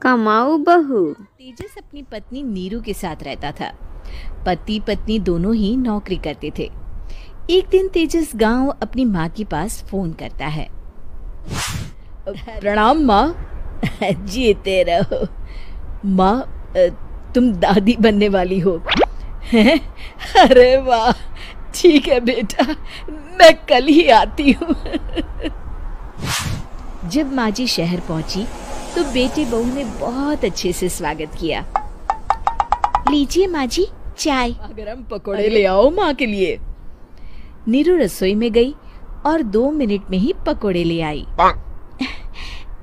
कमाऊ बहू। तेजस अपनी पत्नी नीरू के साथ रहता था। पति पत्नी दोनों ही नौकरी करते थे। एक दिन तेजस गांव अपनी माँ के पास फोन करता है। प्रणाम माँ। जीते रहो माँ, तुम दादी बनने वाली हो हैं? अरे वाह, ठीक है बेटा, मैं कल ही आती हूँ। जब माँ जी शहर पहुंची तो बेटे बहू ने बहुत अच्छे से स्वागत किया। लीजिए माँ जी चाय। गरम पकोड़े ले आओ माँ के लिए। नीरू रसोई में गई और 2 मिनट में ही पकोड़े ले आई।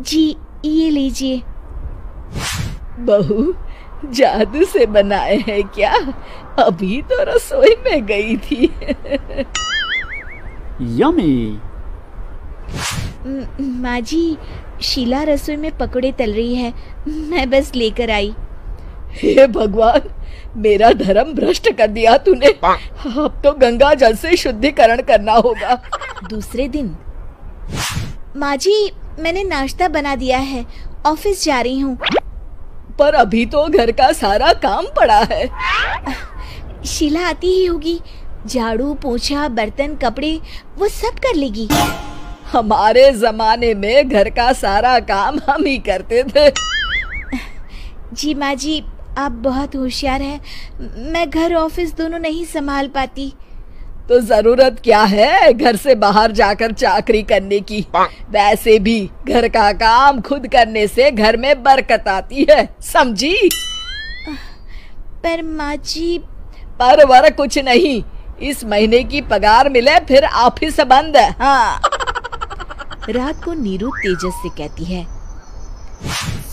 जी ये लीजिए। बहू जादू से बनाए हैं क्या? अभी तो रसोई में गई थी। यम्मी। माँ जी, शीला रसोई में पकोड़े तल रही है, मैं बस लेकर आई। हे भगवान, मेरा धर्म भ्रष्ट कर दिया तूने। अब तो गंगा जल से शुद्धिकरण करना होगा। दूसरे दिन, माँ जी मैंने नाश्ता बना दिया है, ऑफिस जा रही हूँ। पर अभी तो घर का सारा काम पड़ा है। शीला आती ही होगी, झाड़ू पोछा बर्तन कपड़े वो सब कर लेगी। हमारे जमाने में घर का सारा काम हम ही करते थे। जी माँ जी, आप बहुत होशियार हैं, मैं घर ऑफिस दोनों नहीं संभाल पाती। तो जरूरत क्या है घर से बाहर जाकर चाकरी करने की? वैसे भी घर का काम खुद करने से घर में बरकत आती है, समझी? पर माँ जी। पर वर कुछ नहीं, इस महीने की पगार मिले फिर ऑफिस बंद है। हाँ। रात को नीरू तेजस से कहती है,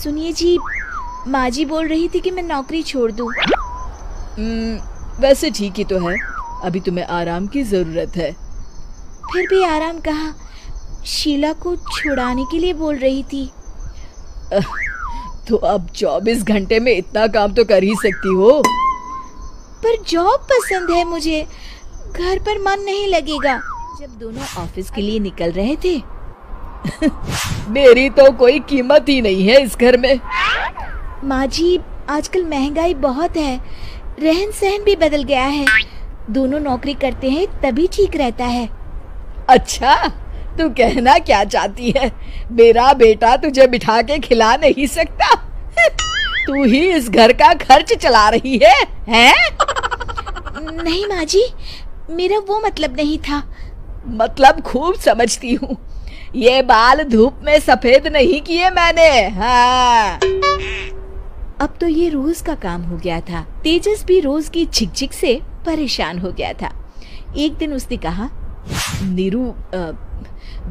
सुनिए जी, माँ जी बोल रही थी कि मैं नौकरी छोड़ दूं। वैसे ठीक ही तो है, अभी तुम्हें आराम की जरूरत है। फिर भी आराम कहाँ, शीला को छुड़ाने के लिए बोल रही थी। तो अब 24 घंटे में इतना काम तो कर ही सकती हो। पर जॉब पसंद है मुझे, घर पर मन नहीं लगेगा। जब दोनों ऑफिस के लिए निकल रहे थे, मेरी तो कोई कीमत ही नहीं है इस घर में। माँ जी, आजकल महंगाई बहुत है, रहन सहन भी बदल गया है, दोनों नौकरी करते हैं तभी ठीक रहता है। अच्छा, तू कहना क्या चाहती है? मेरा बेटा तुझे बिठा के खिला नहीं सकता? तू ही इस घर का खर्च चला रही है, हैं? नहीं माँ जी, मेरा वो मतलब नहीं था। मतलब खूब समझती हूँ, ये बाल धूप में सफेद नहीं किए मैंने। हाँ। अब तो ये रोज का काम हो गया था। तेजस भी रोज की झिकझिक से परेशान हो गया था। एक दिन उसने कहा, नीरू,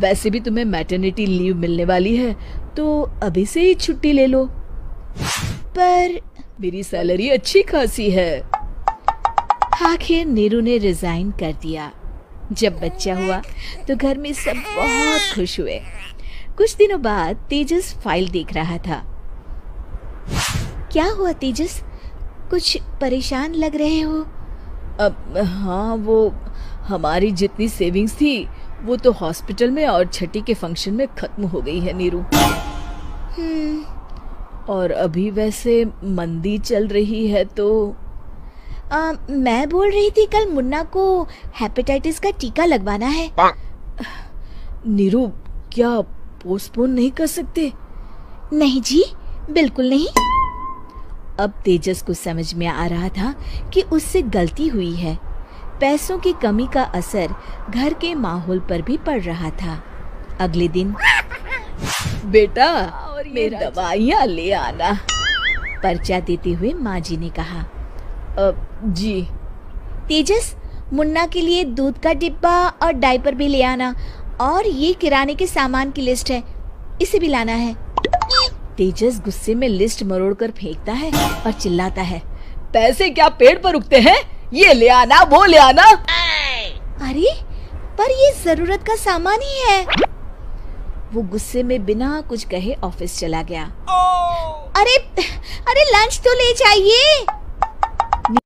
वैसे भी तुम्हें मैटरनिटी लीव मिलने वाली है, तो अभी से ही छुट्टी ले लो। पर मेरी सैलरी अच्छी खासी है। आखिर नीरू ने रिजाइन कर दिया। जब बच्चा हुआ तो घर में सब बहुत खुश हुए। कुछ दिनों बाद तेजस फाइल देख रहा था। क्या हुआ तेजस, कुछ परेशान लग रहे हो? अब हाँ, वो हमारी जितनी सेविंग्स थी वो तो हॉस्पिटल में और छठी के फंक्शन में खत्म हो गई है नीरू। और अभी वैसे मंदी चल रही है तो मैं बोल रही थी कल मुन्ना को हेपेटाइटिस का टीका लगवाना है। नीरू, क्या पोस्टपोन नहीं कर सकते? नहीं जी, बिल्कुल नहीं। अब तेजस को समझ में आ रहा था कि उससे गलती हुई है। पैसों की कमी का असर घर के माहौल पर भी पड़ रहा था। अगले दिन, बेटा और ये दवाइयाँ ले आना, पर्चा देते हुए माँ जी ने कहा। जी। तेजस, मुन्ना के लिए दूध का डिब्बा और डायपर भी ले आना, और ये किराने के सामान की लिस्ट है, इसे भी लाना है। तेजस गुस्से में लिस्ट मरोड़कर फेंकता है और चिल्लाता है, पैसे क्या पेड़ पर उगते हैं? ये ले आना, वो ले आना। अरे पर ये जरूरत का सामान ही है। वो गुस्से में बिना कुछ कहे ऑफिस चला गया। अरे लंच तो ले जाइए।